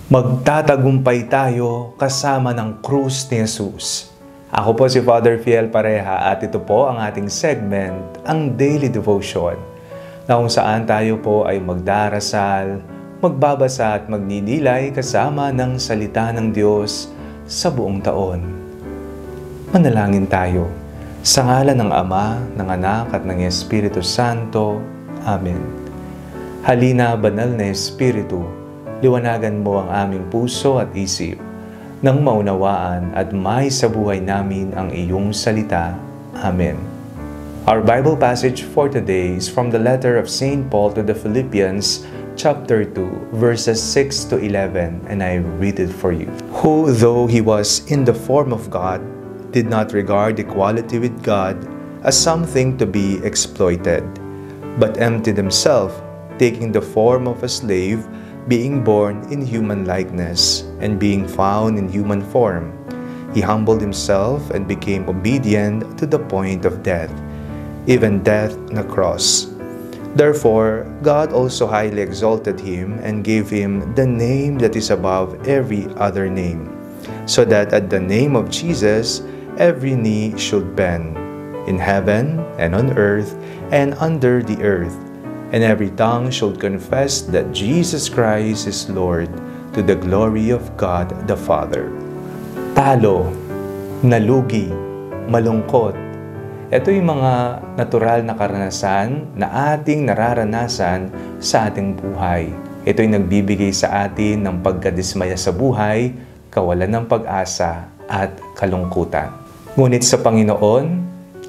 Magtatagumpay tayo kasama ng krus ni Jesus. Ako po si Father Fiel Pareha at ito po ang ating segment, ang Daily Devotion, na kung saan tayo po ay magdarasal, magbabasa at magninilay kasama ng salita ng Diyos sa buong taon. Manalangin tayo. Sa ngalan ng Ama, ng Anak at ng Espiritu Santo. Amen. Halina, banal na Espiritu, liwanagan mo ang aming puso at isip nang maunawaan at may sa buhay namin ang iyong salita. Amen. Our Bible passage for today is from the letter of St. Paul to the Philippians, chapter 2, verses 6 to 11, and I read it for you. Who, though he was in the form of God, did not regard equality with God as something to be exploited, but emptied himself, taking the form of a slave, being born in human likeness, and being found in human form. He humbled himself and became obedient to the point of death, even death on a cross. Therefore, God also highly exalted him and gave him the name that is above every other name, so that at the name of Jesus, every knee should bend, in heaven and on earth and under the earth, and every tongue should confess that Jesus Christ is Lord, to the glory of God the Father. Talo, nalugi, malungkot. Ito yung mga natural na karanasan na ating nararanasan sa ating buhay. Ito yung nagbibigay sa atin ng pagkadismaya sa buhay, kawalan ng pag-asa at kalungkutan. Ngunit sa Panginoon,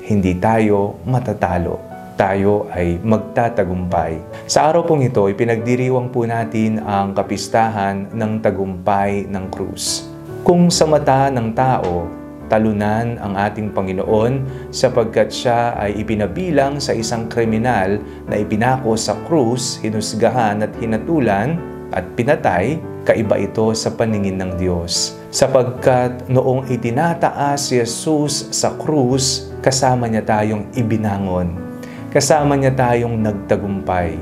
hindi tayo matatalo. Tayo ay magtatagumpay. Sa araw pong ito, ipinagdiriwang po natin ang kapistahan ng tagumpay ng krus. Kung sa mata ng tao, talunan ang ating Panginoon sapagkat siya ay ipinabilang sa isang kriminal na ipinako sa krus, hinusgahan at hinatulan at pinatay, kaiba ito sa paningin ng Diyos. Sapagkat noong itinataas si Jesus sa krus, kasama niya tayong ibinangon. Kasama niya tayong nagtagumpay.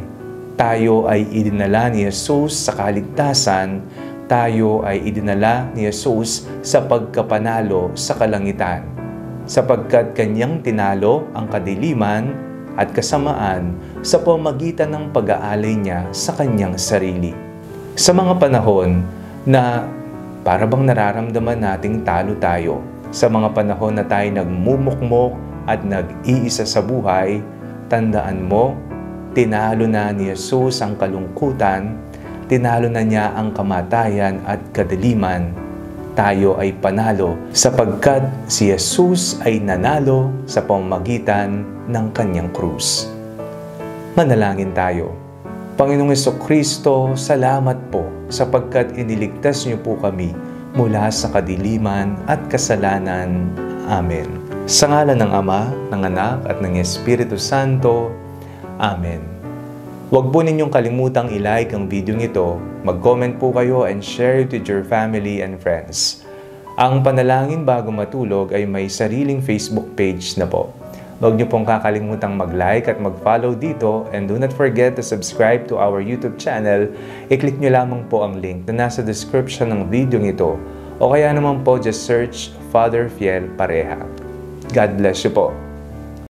Tayo ay idinala ni Jesus sa kaligtasan. Tayo ay idinala ni Jesus sa pagkapanalo sa kalangitan. Sapagkat kanyang tinalo ang kadiliman at kasamaan sa pamamagitan ng pag-aalay niya sa kanyang sarili. Sa mga panahon na para bang nararamdaman nating talo tayo, sa mga panahon na tayo nagmumukmok at nag-iisa sa buhay, tandaan mo, tinalo na ni Jesus ang kalungkutan, tinalo na niya ang kamatayan at kadiliman. Tayo ay panalo sapagkat si Jesus ay nanalo sa pamamagitan ng kanyang krus. Manalangin tayo. Panginoong Jesucristo, salamat po sapagkat iniligtas niyo po kami mula sa kadiliman at kasalanan. Amen. Sa ngalan ng Ama, ng Anak at ng Espiritu Santo. Amen. Huwag po ninyong kalimutang i-like ang video ito, mag-comment po kayo and share it with your family and friends. Ang Panalangin Bago Matulog ay may sariling Facebook page na po. Huwag niyo pong kakalimutang mag-like at mag-follow dito, and do not forget to subscribe to our YouTube channel. I-click niyo lamang po ang link na nasa description ng video ito, o kaya naman po just search Father Fiel Pareha. God bless you po.